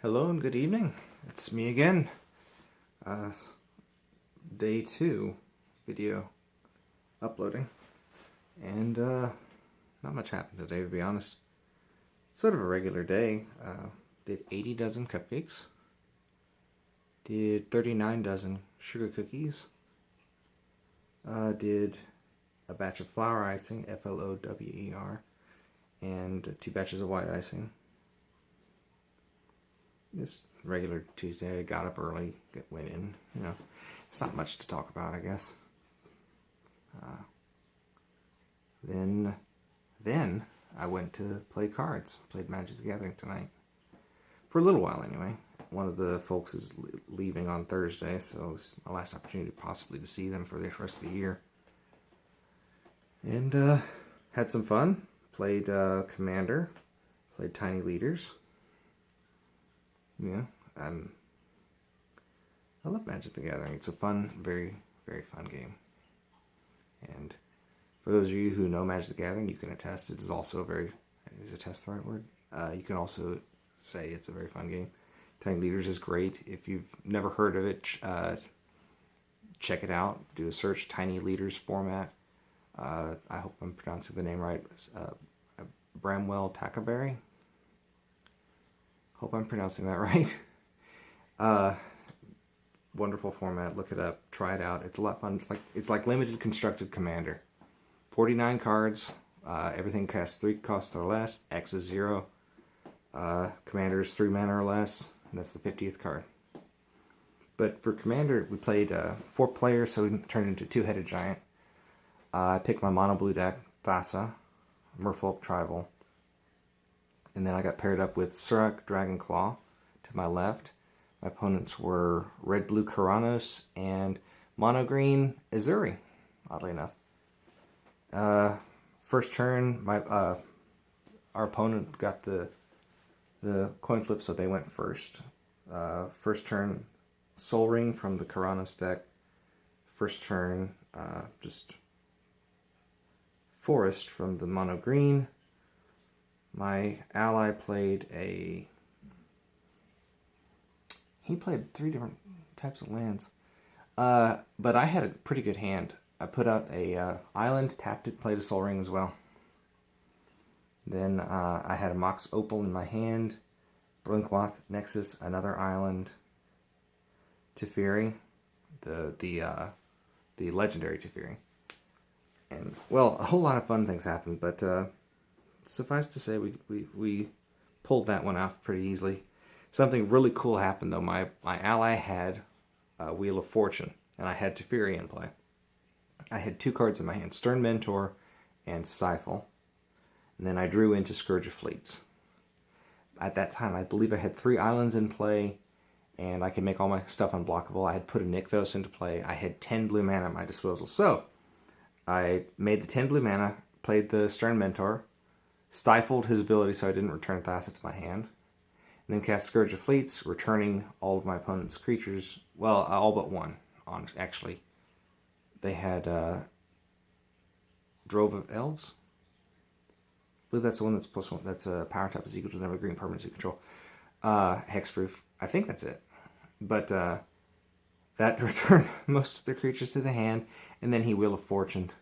Hello and good evening. It's me again. Day 2 video uploading. And not much happened today, to be honest. Sort of a regular day. Did 80 dozen cupcakes. Did 39 dozen sugar cookies. Did a batch of flour icing, FLOWER, and 2 batches of white icing. This regular Tuesday, I got up early, went in, it's not much to talk about, I guess. Then I went to play cards, played Magic the Gathering tonight. For a little while, anyway. One of the folks is leaving on Thursday, so it's my last opportunity possibly to see them for the rest of the year. And had some fun. Played Commander, played Tiny Leaders. Yeah, I love Magic the Gathering. It's a fun, very, very fun game. And for those of you who know Magic the Gathering, you can attest it is also is attest the right word? You can also say it's a very fun game. Tiny Leaders is great. If you've never heard of it, check it out. Do a search, Tiny Leaders format. I hope I'm pronouncing the name right. Bramwell Tackleberry. Hope I'm pronouncing that right. Wonderful format. Look it up. Try it out. It's a lot of fun. It's like limited constructed Commander. 49 cards. Everything costs 3 costs or less. X is 0. Commander is 3 mana or less. And that's the 50th card. But for Commander, we played 4 players, so we turned into 2-headed giant. I picked my mono blue deck, Thassa, Merfolk Tribal. And then I got paired up with Surak Dragonclaw to my left. My opponents were red-blue Karanos and mono-green Azuri, oddly enough. First turn, our opponent got the coin flip, so they went first. First turn, Soul Ring from the Karanos deck. First turn, just Forest from the mono-green. My ally played he played 3 different types of lands. But I had a pretty good hand. I put out a island, tapped it, played a Soul Ring as well. Then I had a Mox Opal in my hand, Blinkwath Nexus, another island, Teferi, the legendary Teferi. And, well, a whole lot of fun things happened, but suffice to say, we pulled that one off pretty easily. Something really cool happened, though. My ally had Wheel of Fortune, and I had Teferi in play. I had 2 cards in my hand, Stern Mentor and Scyphel. And then I drew into Scourge of Fleets. At that time, I believe I had 3 islands in play, and I could make all my stuff unblockable. I had put a Nykthos into play. I had 10 blue mana at my disposal. So, I made the 10 blue mana, played the Stern Mentor, stifled his ability so I didn't return Thassa to my hand, and then cast Scourge of Fleets, returning all of my opponent's creatures. Well, all but one, actually. They had Drove of Elves. I believe that's the one that's +1. That's a power tap is equal to the number of green permanents you control. Hexproof. I think that's it. But that returned most of the creatures to the hand, and then he Wheel of Fortuned.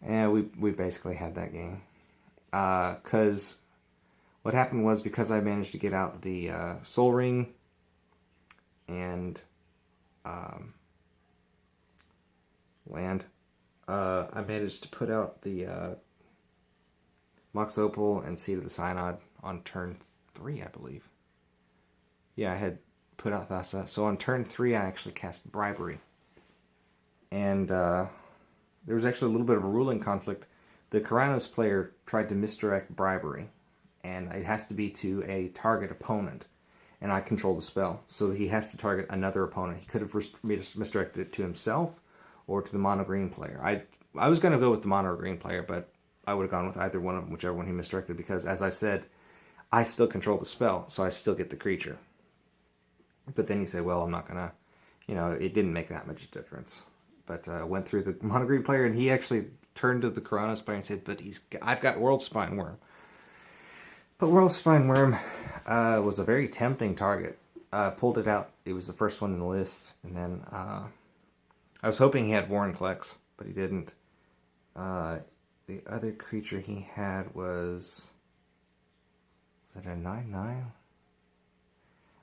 And we basically had that game. Because what happened was, because I managed to get out the Soul Ring and land, I managed to put out the Mox Opal and Seed of the Synod on turn 3, I believe. Yeah, I had put out Thassa. So on turn 3, I actually cast Bribery. And there was actually a little bit of a ruling conflict. The Karanos player tried to misdirect Bribery, and it has to be to a target opponent. And I control the spell, so he has to target another opponent. He could have misdirected it to himself or to the mono-green player. I was going to go with the mono-green player, but I would have gone with either one of them, whichever one he misdirected, because, as I said, I still control the spell, so I still get the creature. But then he said, well, I'm not going to, it didn't make that much difference. But went through the mono-green player, and he actually turned to the Karanos player and said, but I've got World Spine Worm. But World Spine Worm was a very tempting target. Pulled it out. It was the first one in the list, and then I was hoping he had Vorinclex, but he didn't. The other creature he had was it a 9/9?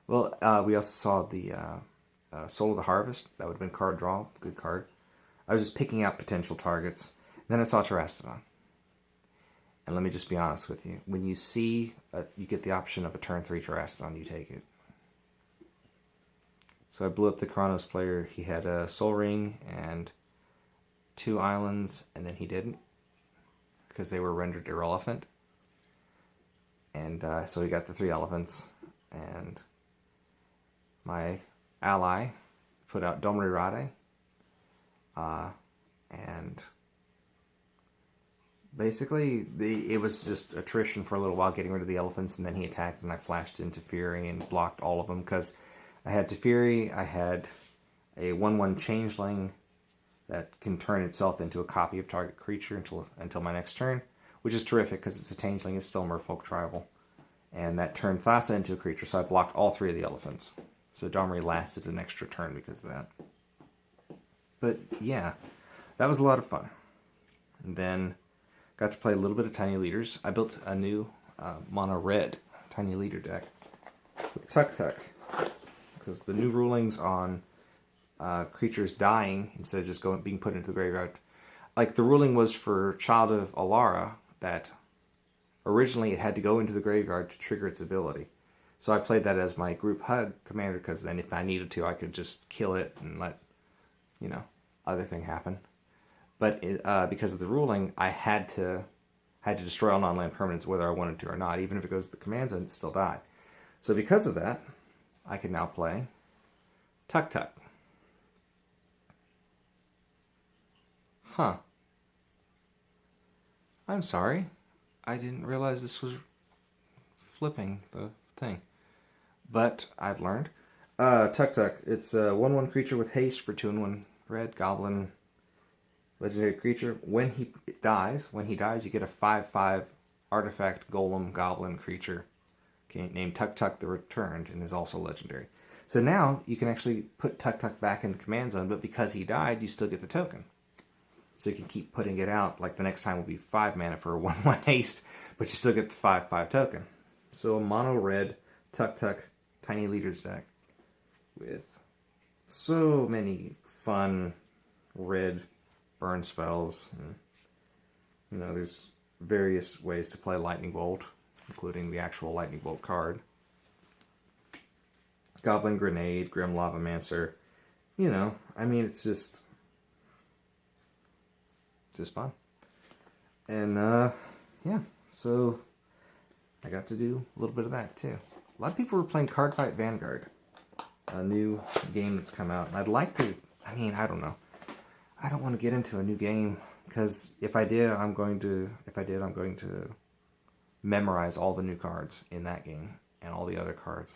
Well, we also saw the Soul of the Harvest. That would have been card draw. Good card. I was just picking out potential targets. Then I saw Terastodon. And let me just be honest with you. When you see, you get the option of a turn 3 Terastodon, you take it. So I blew up the Chronos player. He had a Soul Ring and 2 islands, and then he didn't, because they were rendered irrelevant. And so he got the 3 elephants, and my ally put out Domri Rade, and basically it was just attrition for a little while, getting rid of the elephants, and then he attacked, and I flashed into Fury and blocked all of them, because I had Teferi, I had a 1/1 Changeling that can turn itself into a copy of target creature until my next turn, which is terrific because it's a Changeling, it's still Merfolk Tribal. And that turned Thassa into a creature, so I blocked all 3 of the elephants. So Domri lasted an extra turn because of that. But yeah, that was a lot of fun. And then got to play a little bit of Tiny Leaders. I built a new mono red Tiny Leader deck with Tuk Tuk, because the new rulings on creatures dying instead of just being put into the graveyard. Like, the ruling was for Child of Alara that originally it had to go into the graveyard to trigger its ability. So I played that as my group hug commander, because then if I needed to, I could just kill it and let, other thing happen. But because of the ruling, I had to destroy all non-land permanents whether I wanted to or not. Even if it goes to the command zone, it still die. So because of that, I can now play Tuk Tuk. Huh. I'm sorry. I didn't realize this was flipping the thing. But I've learned. Tuk Tuk. It's a 1/1 creature with haste for 2/1 red goblin legendary creature. When he dies, you get a 5/5 artifact golem goblin creature named Tuk Tuk the Returned, and is also legendary. So now you can actually put Tuk Tuk back in the command zone, but because he died, you still get the token. So you can keep putting it out. Like, the next time will be 5 mana for a 1/1 haste, but you still get the 5/5 token. So a mono red Tuk Tuk Tiny Leaders deck with so many fun red burn spells. And, there's various ways to play Lightning Bolt, including the actual Lightning Bolt card. Goblin Grenade, Grim Lavamancer. It's just fun. And, yeah, so I got to do a little bit of that, too. A lot of people were playing Cardfight Vanguard, a new game that's come out. And I'd like to, I don't know. I don't want to get into a new game, because if I did, I'm going to memorize all the new cards in that game and all the other cards.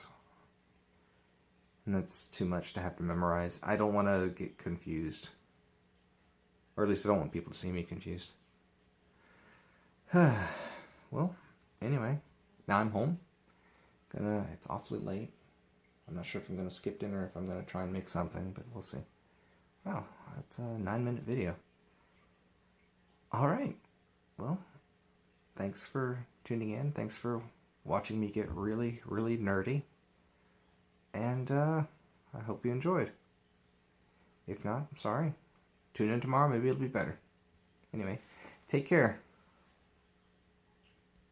And that's too much to have to memorize. I don't want to get confused. Or at least I don't want people to see me confused. Well, anyway, now I'm home. It's awfully late. I'm not sure if I'm going to skip dinner or if I'm going to try and make something, but we'll see. Wow, that's a 9-minute video. Alright, well, thanks for tuning in. Thanks for watching me get really, really nerdy. And I hope you enjoyed. If not, I'm sorry. Tune in tomorrow, maybe it'll be better. Anyway, take care.